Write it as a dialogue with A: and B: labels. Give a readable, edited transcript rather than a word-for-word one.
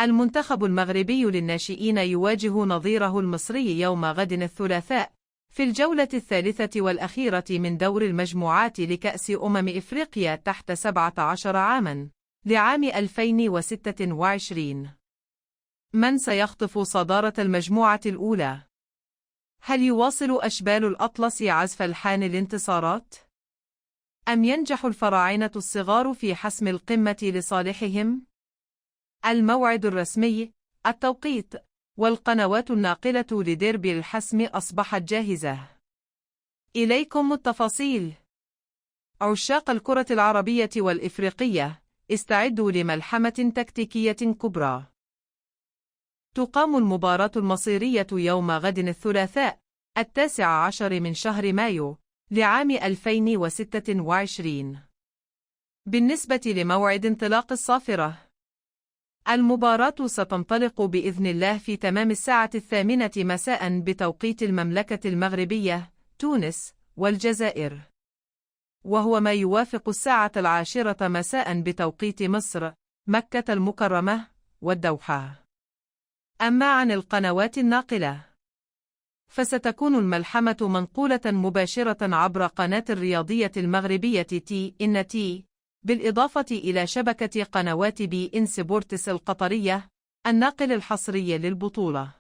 A: المنتخب المغربي للناشئين يواجه نظيره المصري يوم غد الثلاثاء في الجولة الثالثة والأخيرة من دور المجموعات لكأس إفريقيا تحت 17 عاماً لعام 2026. من سيخطف صدارة المجموعة الأولى؟ هل يواصل أشبال الأطلس عزف ألحان الانتصارات؟ أم ينجح الفراعنة الصغار في حسم القمة لصالحهم؟ الموعد الرسمي، التوقيت، والقنوات الناقلة لديربي الحسم أصبحت جاهزة. إليكم التفاصيل. عشاق الكرة العربية والإفريقية، استعدوا لملحمة تكتيكية كبرى. تقام المباراة المصيرية يوم غد الثلاثاء 19 من شهر مايو لعام 2026. بالنسبة لموعد انطلاق الصافرة، المباراة ستنطلق بإذن الله في تمام الساعة 8 مساء بتوقيت المملكة المغربية، تونس، والجزائر، وهو ما يوافق الساعة 10 مساء بتوقيت مصر، مكة المكرمة، والدوحة. أما عن القنوات الناقلة، فستكون الملحمة منقولة مباشرة عبر قناة الرياضية المغربية TNT، بالإضافة إلى شبكة قنوات BeIN Sports القطرية، الناقل الحصري للبطولة.